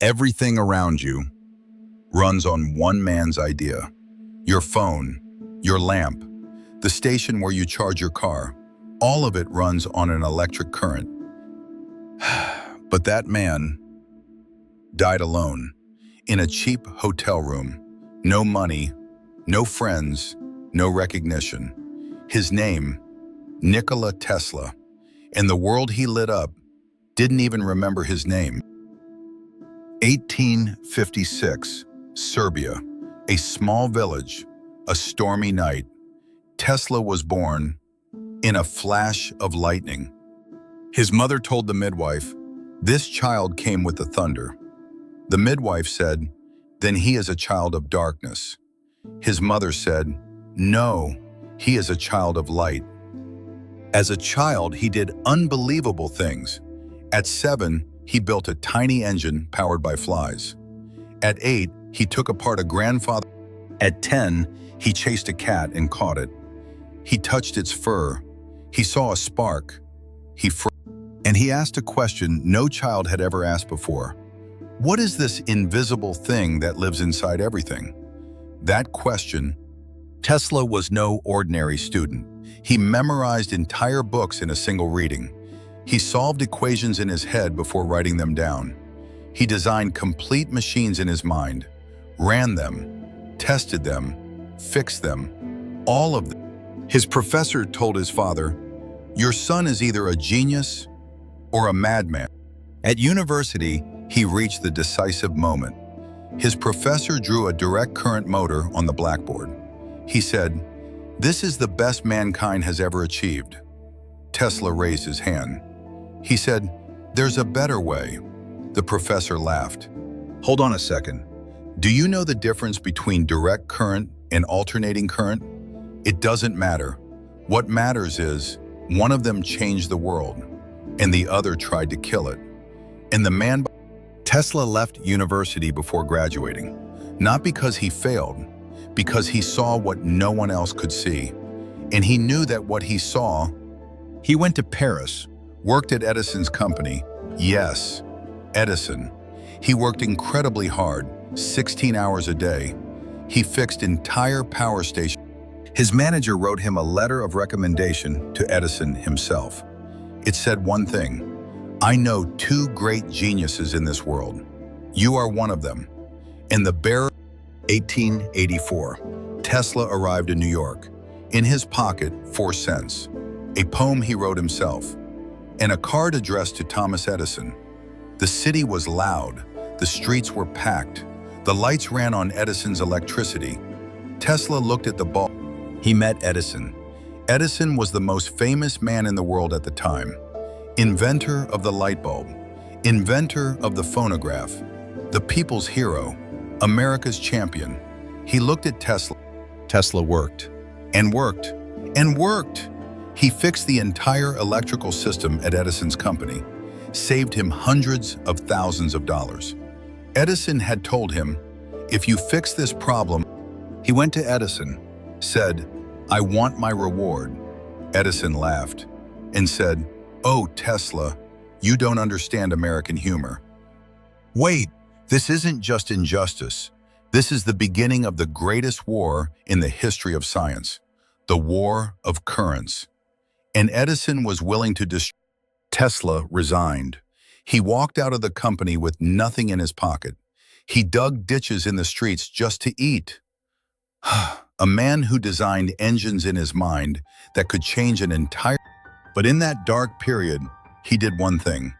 Everything around you runs on one man's idea. Your phone, your lamp, the station where you charge your car, all of it runs on an electric current. But that man died alone, in a cheap hotel room. No money, no friends, no recognition. His name, Nikola Tesla, and the world he lit up didn't even remember his name. 1856, Serbia, a small village, a stormy night. Tesla was born in a flash of lightning. His mother told the midwife, "This child came with the thunder." The midwife said, "Then he is a child of darkness." His mother said, "No, he is a child of light." As a child, he did unbelievable things. At 7, he built a tiny engine powered by flies. At 8, he took apart a grandfather. At 10, he chased a cat and caught it. He touched its fur. He saw a spark. And he asked a question no child had ever asked before. What is this invisible thing that lives inside everything? That question. Tesla was no ordinary student. He memorized entire books in a single reading. He solved equations in his head before writing them down. He designed complete machines in his mind, ran them, tested them, fixed them, all of them. His professor told his father, "Your son is either a genius or a madman." At university, he reached the decisive moment. His professor drew a direct current motor on the blackboard. He said, "This is the best mankind has ever achieved." Tesla raised his hand. He said, "There's a better way." The professor laughed. "Hold on a second. Do you know the difference between direct current and alternating current? It doesn't matter. What matters is one of them changed the world, and the other tried to kill it." And the man. Tesla left university before graduating, not because he failed, because he saw what no one else could see. And he knew that what he saw. He went to Paris, worked at Edison's company. Yes, Edison. He worked incredibly hard, 16 hours a day. He fixed entire power stations. His manager wrote him a letter of recommendation to Edison himself. It said one thing: "I know 2 great geniuses in this world. You are one of them." In the bare 1884, Tesla arrived in New York. In his pocket, 4 cents, a poem he wrote himself, and a card addressed to Thomas Edison. The city was loud. The streets were packed. The lights ran on Edison's electricity. Tesla looked at the bulb. He met Edison. Edison was the most famous man in the world at the time. Inventor of the light bulb, inventor of the phonograph, the people's hero, America's champion. He looked at Tesla. Tesla worked, and worked, and worked. He fixed the entire electrical system at Edison's company, saved him hundreds of thousands of dollars. Edison had told him, "If you fix this problem." He went to Edison, said, "I want my reward." Edison laughed and said, "Oh, Tesla, you don't understand American humor. Wait, this isn't just injustice. This is the beginning of the greatest war in the history of science, the war of currents." And Edison was willing to destroy. Tesla resigned. He walked out of the company with nothing in his pocket. He dug ditches in the streets just to eat. A man who designed engines in his mind that could change an entire. But in that dark period, he did one thing.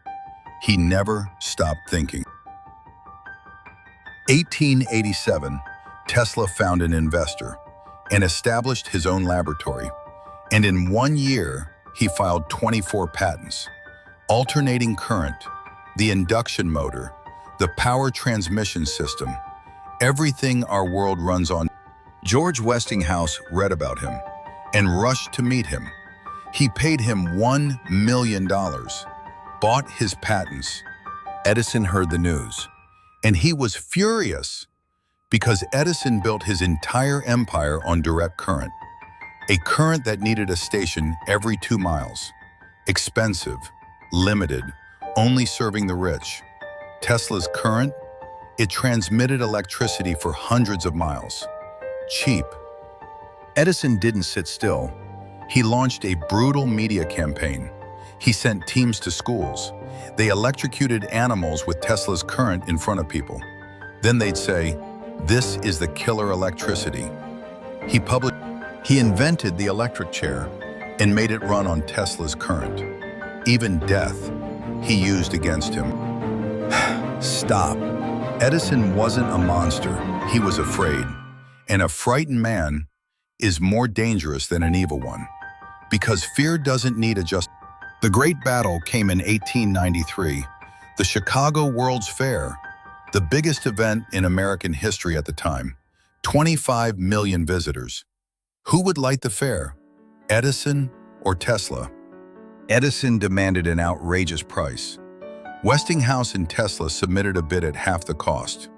He never stopped thinking. 1887, Tesla found an investor and established his own laboratory. And in 1 year, he filed 24 patents. Alternating current, the induction motor, the power transmission system, everything our world runs on. George Westinghouse read about him and rushed to meet him. He paid him $1 million, bought his patents. Edison heard the news, and he was furious because Edison built his entire empire on direct current, a current that needed a station every 2 miles, expensive, limited, only serving the rich. Tesla's current It transmitted electricity for hundreds of miles. Cheap. Edison didn't sit still. He launched a brutal media campaign. He sent teams to schools. They electrocuted animals with Tesla's current in front of people. Then they'd say, "This is the killer electricity." He invented the electric chair and made it run on Tesla's current. Even death, he used against him. Stop. Edison wasn't a monster. He was afraid. And a frightened man is more dangerous than an evil one. Because fear doesn't need a just. The great battle came in 1893, the Chicago World's Fair, the biggest event in American history at the time. 25 million visitors. Who would light the fair? Edison or Tesla? Edison demanded an outrageous price. Westinghouse and Tesla submitted a bid at half the cost.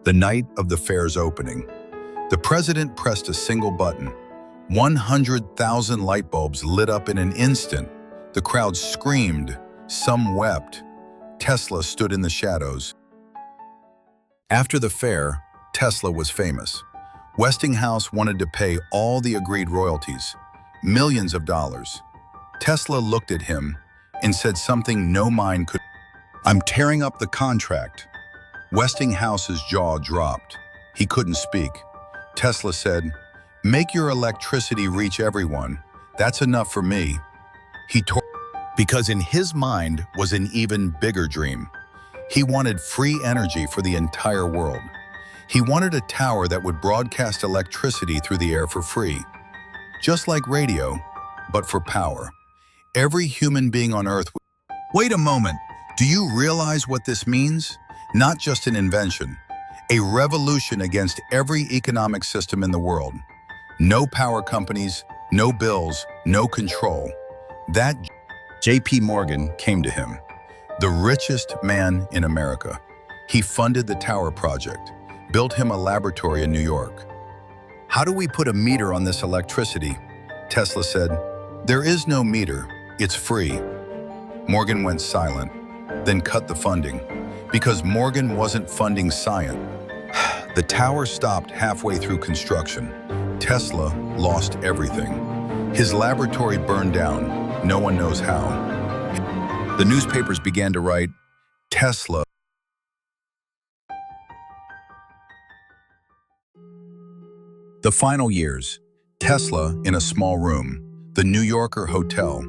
The night of the fair's opening, the president pressed a single button. 100,000 light bulbs lit up in an instant. The crowd screamed, some wept. Tesla stood in the shadows. After the fair, Tesla was famous. Westinghouse wanted to pay all the agreed royalties, millions of dollars. Tesla looked at him and said something no mind could. "I'm tearing up the contract." Westinghouse's jaw dropped. He couldn't speak. Tesla said, "Make your electricity reach everyone. That's enough for me." Because in his mind was an even bigger dream. He wanted free energy for the entire world. He wanted a tower that would broadcast electricity through the air for free. Just like radio, but for power. Every human being on Earth. Wait a moment, do you realize what this means? Not just an invention, a revolution against every economic system in the world. No power companies, no bills, no control. That J.P. Morgan came to him, the richest man in America. He funded the Tower Project, built him a laboratory in New York. "How do we put a meter on this electricity?" Tesla said, "There is no meter, it's free." Morgan went silent, then cut the funding, because Morgan wasn't funding science. The tower stopped halfway through construction. Tesla lost everything. His laboratory burned down. No one knows how. The newspapers began to write, "Tesla." The final years, Tesla in a small room, the New Yorker Hotel,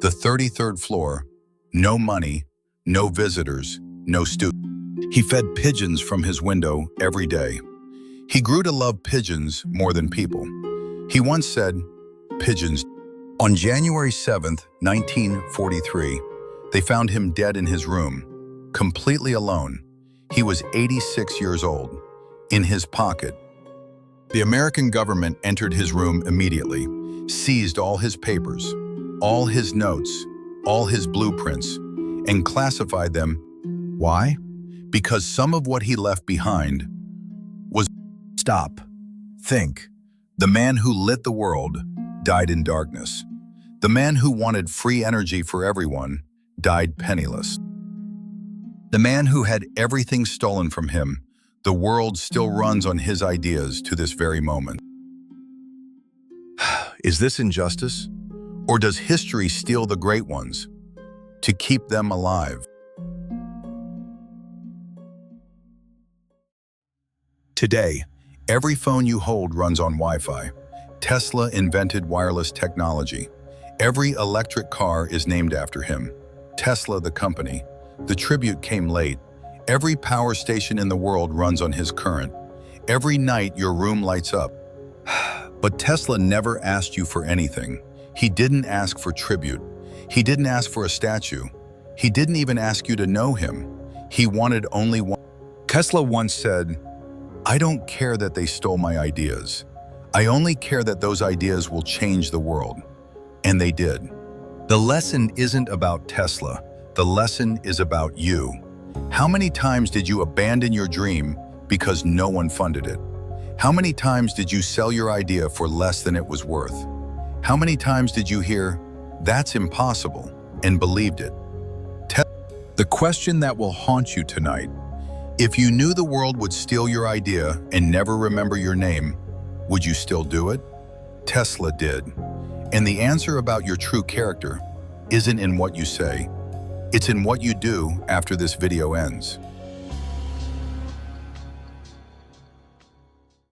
the 33rd floor, no money, no visitors, no students. He fed pigeons from his window every day. He grew to love pigeons more than people. He once said, "Pigeons." On January 7th, 1943, they found him dead in his room, completely alone. He was 86 years old. In his pocket, the American government entered his room immediately, seized all his papers, all his notes, all his blueprints, and classified them. Why? Because some of what he left behind was. Stop. Think. The man who lit the world died in darkness. The man who wanted free energy for everyone died penniless. The man who had everything stolen from him, the world still runs on his ideas to this very moment. Is this injustice? Or does history steal the great ones to keep them alive? Today, every phone you hold runs on Wi-Fi. Tesla invented wireless technology. Every electric car is named after him. Tesla, the company. The tribute came late. Every power station in the world runs on his current. Every night your room lights up. But Tesla never asked you for anything. He didn't ask for tribute. He didn't ask for a statue. He didn't even ask you to know him. He wanted only one. Tesla once said, "I don't care that they stole my ideas. I only care that those ideas will change the world." And they did. The lesson isn't about Tesla. The lesson is about you. How many times did you abandon your dream because no one funded it? How many times did you sell your idea for less than it was worth? How many times did you hear, "That's impossible," and believed it? The question that will haunt you tonight, If you knew the world would steal your idea and never remember your name, would you still do it? Tesla did. And the answer about your true character isn't in what you say. It's in what you do after this video ends.